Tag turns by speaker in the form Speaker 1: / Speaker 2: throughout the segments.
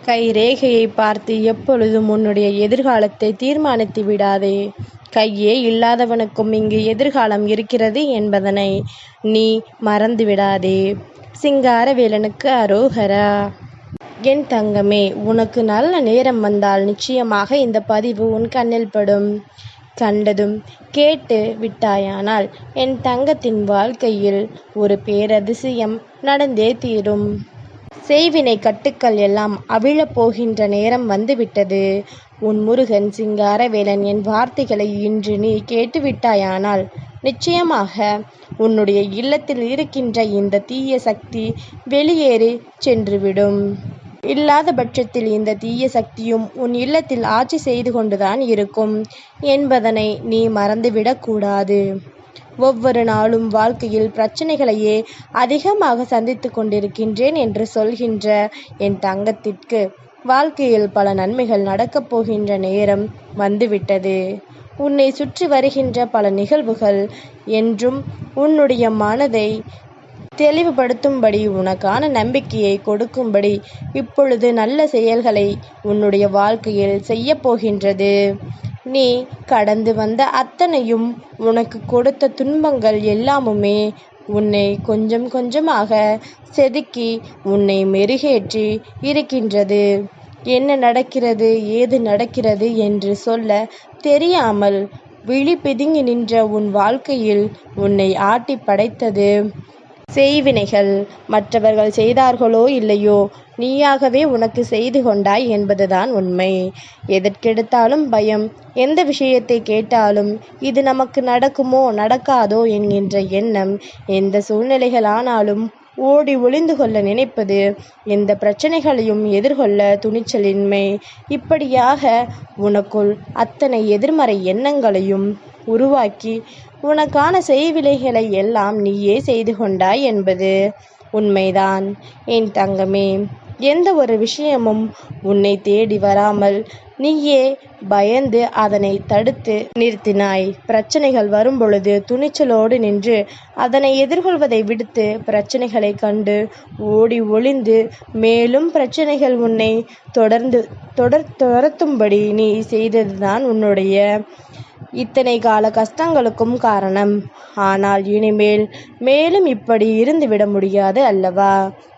Speaker 1: கைரேகையை பார்த்து எப்பொழுதும் உன்னுடைய எதிர்காலத்தை தீர்மானித்து விடாதே. கையே இல்லாதவனுக்கும் இங்கு எதிர்காலம் இருக்கிறது என்பதனை நீ மறந்து விடாதே. சிங்காரவேலனுக்கு அரோகரா. என் தங்கமே, உனக்கு நல்ல நேரம் வந்தால் நிச்சயமாக இந்த பதிவு உன் கண்ணில் படும். கண்டதும் கேட்டு விட்டாயானால் என் தங்கத்தின் வாழ்க்கையில் ஒரு பேரதிசயம் நடந்தே தீரும். செய்வினை கட்டுக்கள் எல்லாம் அவிழப் போகின்ற நேரம் வந்துவிட்டது. உன் முருகன் சிங்காரவேலன் என் வார்த்தைகளை இன்று நீ கேட்டுவிட்டாயானால் நிச்சயமாக உன்னுடைய இல்லத்தில் இருக்கின்ற இந்த தீய சக்தி வெளியேறி சென்றுவிடும். இல்லாத பட்சத்தில் இந்த தீய சக்தியும் உன் இல்லத்தில் ஆட்சி செய்து கொண்டுதான் இருக்கும் என்பதனை நீ மறந்துவிடக்கூடாது. ஒவ்வொரு நாளும் வாழ்க்கையில் பிரச்சனைகளையே அதிகமாக சந்தித்து கொண்டிருக்கின்றேன் என்று சொல்கின்ற என் தங்கத்திற்கு வாழ்க்கையில் பல நன்மைகள் நடக்கப் போகின்ற நேரம் வந்துவிட்டது. உன்னை சுற்றி வருகின்ற பல நிகழ்வுகள் என்றும் உன்னுடைய மனதை தெளிவுபடுத்தும்படி, உனக்கான நம்பிக்கையை கொடுக்கும்படி இப்பொழுது நல்ல செயல்களை உன்னுடைய வாழ்க்கையில் செய்ய போகின்றது. நீ கடந்து வந்த அத்தனையும், உனக்கு கொடுத்த துன்பங்கள் எல்லாமுமே உன்னை கொஞ்சம் கொஞ்சமாக செதுக்கி உன்னை மெருகேற்றி இருக்கின்றது. என்ன நடக்கிறது, ஏது நடக்கிறது என்று சொல்ல தெரியாமல் விழி பிதுங்கி நின்ற உன் வாழ்க்கையில் உன்னை ஆட்டி படைத்தது செய்வினைகள். மற்றவர்கள் செய்தார்களோ இல்லையோ, நீயாகவே உனக்கு செய்து கொண்டாய் என்பதுதான் உண்மை. எதற்கெடுத்தாலும் பயம், எந்த விஷயத்தை கேட்டாலும் இது நமக்கு நடக்குமோ நடக்காதோ என்கின்ற எண்ணம், எந்த சூழ்நிலைகளானாலும் ஓடி ஒளிந்து கொள்ள நினைப்பது, எந்த பிரச்சனைகளையும் எதிர்கொள்ள துணிச்சலின்மை, இப்படியாக உனக்குள் அத்தனை எதிர்மறை எண்ணங்களையும் உருவாக்கி உனக்கான செய்வினைகளை எல்லாம் நீயே செய்து கொண்டாய் என்பது உண்மைதான். என் தங்கமே, எந்த ஒரு விஷயமும் உன்னை தேடி வராமல் நீயே பயந்து அதனை தடுத்து நிறுத்தினாய். பிரச்சனைகள் வரும்பொழுது துணிச்சலோடு நின்று அதனை எதிர்கொள்வதை விடுத்து பிரச்சனைகளை கண்டு ஓடி ஒளிந்து மேலும் பிரச்சனைகள் உன்னை துரத்தும்படி நீ செய்ததுதான் உன்னுடைய இத்தனை கால கஷ்டங்களுக்கும் காரணம். ஆனால் இனிமேல் மேலும் இப்படி இருந்துவிட முடியாது அல்லவா?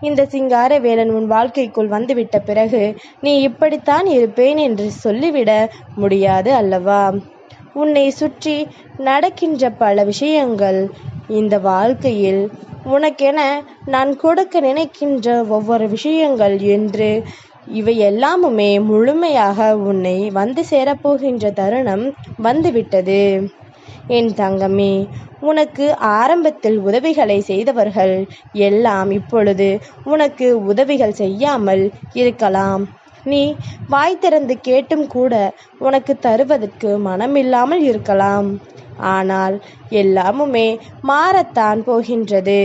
Speaker 1: இந்த சிங்காரவேலன் உன் வாழ்க்கைக்குள் வந்துவிட்ட பிறகு நீ இப்படித்தான் இருப்பேன் என்று சொல்லிவிட முடியாது அல்லவா? உன்னை சுற்றி நடக்கின்ற பல விஷயங்கள், இந்த வாழ்க்கையில் உனக்கென நான் கொடுக்க நினைக்கின்ற ஒவ்வொரு விஷயங்கள் என்று இவை எல்லாமுமே முழுமையாக உன்னை வந்து சேரப்போகின்ற தருணம் வந்துவிட்டது. என் தங்கமே, உனக்கு ஆரம்பத்தில் உதவிகளை செய்தவர்கள் எல்லாம் இப்பொழுது உனக்கு உதவிகள் செய்யாமல் இருக்கலாம். நீ வாய் திறந்து கேட்டும் கூட உனக்கு தருவதற்கு மனமில்லாமல் இருக்கலாம். ஆனால் எல்லாமுமே மாறத்தான் போகின்றது.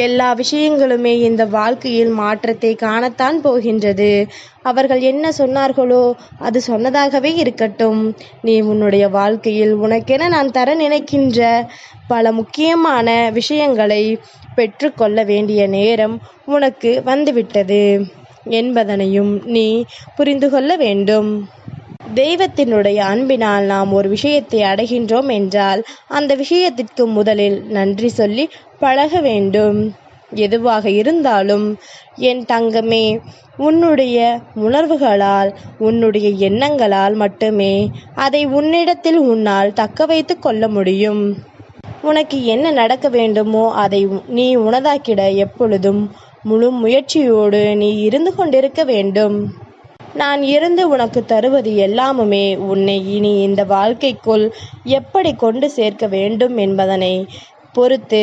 Speaker 1: எல்லா விஷயங்களுமே இந்த வாழ்க்கையில் மாற்றத்தை காணத்தான் போகின்றது. அவர்கள் என்ன சொன்னார்களோ அது சொன்னதாகவே இருக்கட்டும். நீ உன்னுடைய வாழ்க்கையில் உனக்கென நான் தர நினைக்கின்ற பல முக்கியமான விஷயங்களை பெற்றுக்கொள்ள வேண்டிய நேரம் உனக்கு வந்துவிட்டது என்பதனையும் நீ புரிந்து கொள்ள வேண்டும். தெய்வத்தினுடைய அன்பினால் நாம் ஒரு விஷயத்தை அடைகின்றோம் என்றால் அந்த விஷயத்திற்கு முதலில் நன்றி சொல்லி பழக வேண்டும். எதுவாக இருந்தாலும் என் தங்கமே, உன்னுடைய உணர்வுகளால், உன்னுடைய எண்ணங்களால் மட்டுமே அதை உன்னிடத்தில் உன்னால் தக்க வைத்து கொள்ள முடியும். உனக்கு என்ன நடக்க வேண்டுமோ அதை நீ உனதாக்கிட எப்பொழுதும் முழு முயற்சியோடு நீ இருந்து கொண்டிருக்க வேண்டும். நான் இருந்து உனக்கு தருவது எல்லாமுமே உன்னை இனி இந்த வாழ்க்கைக்குள் எப்படி கொண்டு சேர்க்க வேண்டும் என்பதனை பொறுத்து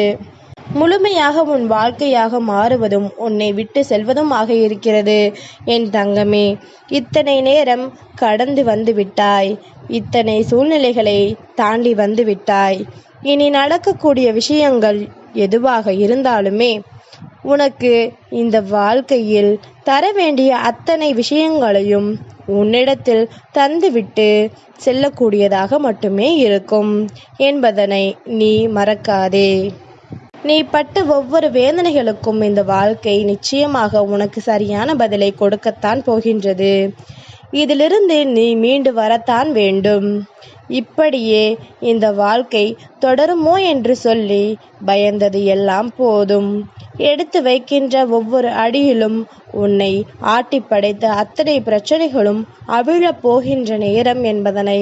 Speaker 1: முழுமையாக உன் வாழ்க்கையாக மாறுவதும் உன்னை விட்டு செல்வதுமாக இருக்கிறது. என் தங்கமே, இத்தனை நேரம் கடந்து வந்து விட்டாய். இத்தனை சூழ்நிலைகளை தாண்டி வந்து விட்டாய். இனி நடக்கக்கூடிய விஷயங்கள் எதுவாக இருந்தாலுமே உனக்கு இந்த வாழ்க்கையில் தர வேண்டிய அத்தனை விஷயங்களையும் உன்னிடத்தில் தந்துவிட்டு செல்லக்கூடியதாக மட்டுமே இருக்கும் என்பதனை நீ மறக்காதே. நீ பட்ட ஒவ்வொரு வேதனைகளுக்கும் இந்த வாழ்க்கை நிச்சயமாக உனக்கு சரியான பதிலை கொடுக்கத்தான் போகின்றது. இதிலிருந்து நீ மீண்டு வரத்தான் வேண்டும். இப்படியே இந்த வாழ்க்கை தொடருமோ என்று சொல்லி பயந்தது எல்லாம் போதும். எடுத்து வைக்கின்ற ஒவ்வொரு அடியிலும் உன்னை ஆட்டி படைத்த அத்தனை பிரச்சனைகளும் அவிழப் போகின்ற நேரம் என்பதனை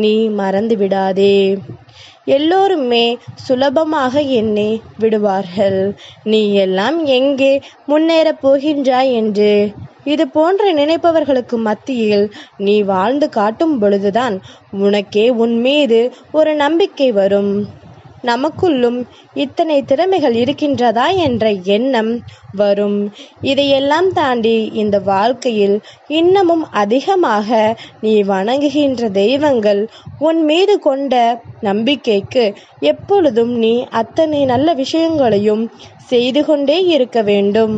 Speaker 1: நீ மறந்து விடாதே. எல்லோருமே சுலபமாக எண்ணி விடுவார்கள் நீ எல்லாம் எங்கே முன்னேறப் போகின்றாய் என்று. இது போன்ற நினைப்பவர்களுக்கு மத்தியில் நீ வாழ்ந்து காட்டும் பொழுதுதான் உனக்கே உன் மீது ஒரு நம்பிக்கை வரும். நமக்குள்ளும் இத்தனை திறமைகள் இருக்கின்றதா என்ற எண்ணம் வரும். இதையெல்லாம் தாண்டி இந்த வாழ்க்கையில் இன்னமும் அதிகமாக நீ வணங்குகின்ற தெய்வங்கள் உன் மீது கொண்ட நம்பிக்கைக்கு எப்பொழுதும் நீ அத்தனை நல்ல விஷயங்களையும் செய்து கொண்டே இருக்க வேண்டும்.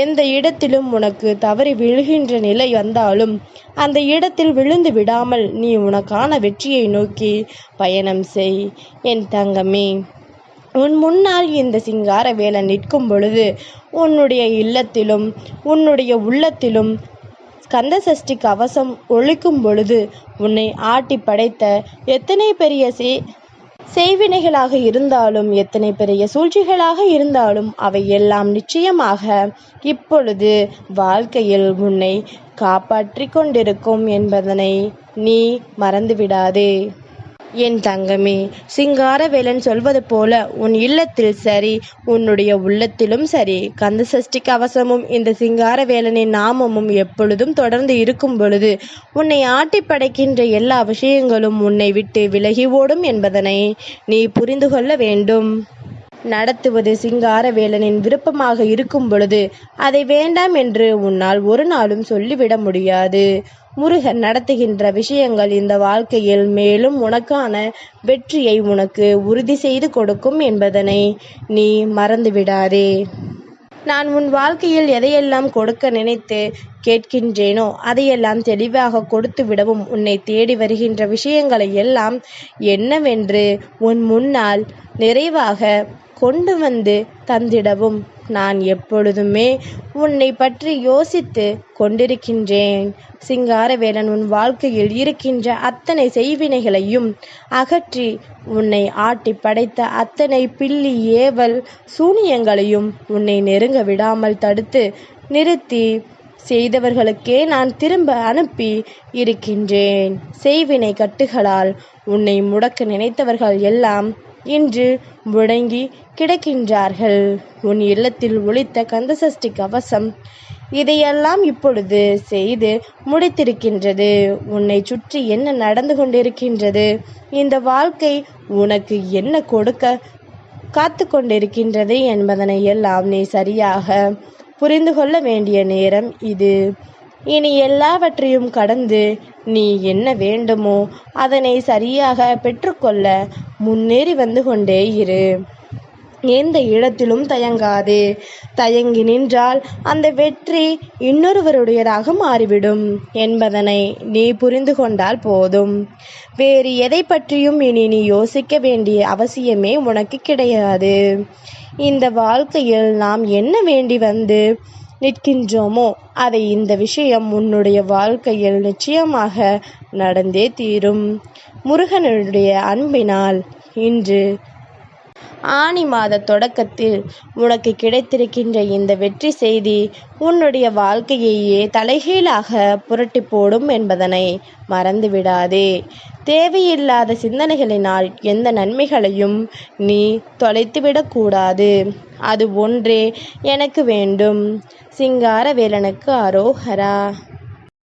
Speaker 1: எந்த இடத்திலும் உனக்கு தவறி விழுகின்ற நிலை வந்தாலும் அந்த இடத்தில் விழுந்து விடாமல் நீ உனக்கான வெற்றியை நோக்கி பயணம் செய். என் தங்கமே, உன் முன்னால் இந்த சிங்காரவேலன் நிற்கும் பொழுது உன்னுடைய இல்லத்திலும் உன்னுடைய உள்ளத்திலும் கந்த சஷ்டி கவசம் ஒழிக்கும் பொழுது உன்னை ஆட்டி படைத்த எத்தனை பெரிய செய்வினைகளாக இருந்தாலும் எத்தனை பெரிய சூழ்ச்சிகளாக இருந்தாலும் அவை எல்லாம் நிச்சயமாக இப்பொழுது வாழ்க்கையில் உன்னை காப்பாற்றி கொண்டிருக்கும் என்பதனை நீ மறந்துவிடாதே. என் தங்கமே, சிங்காரவேலன் சொல்வது போல உன் இல்லத்தில் சரி உன்னுடைய உள்ளத்திலும் சரி கந்த சஷ்டி கவசமும் இந்த சிங்காரவேலனின் நாமமும் எப்பொழுதும் தொடர்ந்து இருக்கும் பொழுது உன்னை ஆட்டி படைக்கின்ற எல்லா விஷயங்களும் உன்னை விட்டு விலகி ஓடும் என்பதனை நீ புரிந்து கொள்ள வேண்டும். நடத்துவது சிங்காரவேலனின் விருப்பமாக இருக்கும் பொழுது அதை வேண்டாம் என்று உன்னால் ஒரு நாளும் சொல்லிவிட முடியாது. முருகன் நடத்துகின்ற விஷயங்கள் இந்த வாழ்க்கையில் மேலும் உனக்கான வெற்றியை உனக்கு உறுதி செய்து கொடுக்கும் என்பதனை நீ மறந்துவிடாதே. நான் உன் வாழ்க்கையில் எதையெல்லாம் கொடுக்க நினைத்து கேட்கின்றேனோ அதையெல்லாம் தெளிவாக கொடுத்து விடவும் உன்னை தேடி வருகின்ற விஷயங்களை எல்லாம் என்னவென்று உன் முன்னால் நிறைவாக கொண்டு வந்து தந்திடவும் நான் எப்பொழுதுமே உன்னை பற்றி யோசித்து கொண்டிருக்கின்றேன். சிங்காரவேலன் உன் வாழ்க்கையில் இருக்கின்ற அத்தனை செய்வினைகளையும் அகற்றி உன்னை ஆட்டி படைத்த அத்தனை பில்லி ஏவல் சூனியங்களையும் உன்னை நெருங்க விடாமல் தடுத்து நிறுத்தி செய்தவர்களுக்கே நான் திரும்ப அனுப்பி இருக்கின்றேன். செய்வினை கட்டுகளால் உன்னை முடக்க நினைத்தவர்கள் எல்லாம் இன்று முடங்கி கிடக்கின்றார்கள். உன் இல்லத்தில் ஒலித்த கந்தசஷ்டி கவசம் இதையெல்லாம் இப்பொழுது செய்து முடித்திருக்கின்றது. உன்னை சுற்றி என்ன நடந்து கொண்டிருக்கின்றது, இந்த வாழ்க்கை உனக்கு என்ன கொடுக்க காத்து கொண்டிருக்கின்றது என்பதனை எல்லாம் நீ சரியாக புரிந்து கொள்ள வேண்டிய நேரம் இது. இனி எல்லாவற்றையும் கடந்து நீ என்ன வேண்டுமோ அதனை சரியாக பெற்றுக்கொள்ள முன்னேறி வந்து கொண்டே இரு. எந்த இடத்திலும் தயங்காதே. தயங்கி நின்றால் அந்த வெற்றி இன்னொருவருடையதாக மாறிவிடும் என்பதனை நீ புரிந்து கொண்டால் போதும். வேறு எதை பற்றியும் இனி நீ யோசிக்க வேண்டிய அவசியமே உனக்கு கிடையாது. இந்த வாழ்க்கையில் நாம் என்ன வேண்டி வந்து நிற்கின்றோமோ அதை இந்த விஷயம் உன்னுடைய வாழ்க்கையில் நிச்சயமாக நடந்தே தீரும். முருகனுடைய அன்பினால் இன்று ஆனி மாத தொடக்கத்தில் உனக்கு கிடைத்திருக்கின்ற இந்த வெற்றி செய்தி உன்னுடைய வாழ்க்கையையே தலைகீழாக புரட்டி போடும் என்பதனை மறந்துவிடாதே. தேவையில்லாத சிந்தனைகளினால் எந்த நன்மைகளையும் நீ தொலைத்துவிடக்கூடாது. அது ஒன்றே எனக்கு வேண்டும். சிங்காரவேலனுக்கு அரோகரா.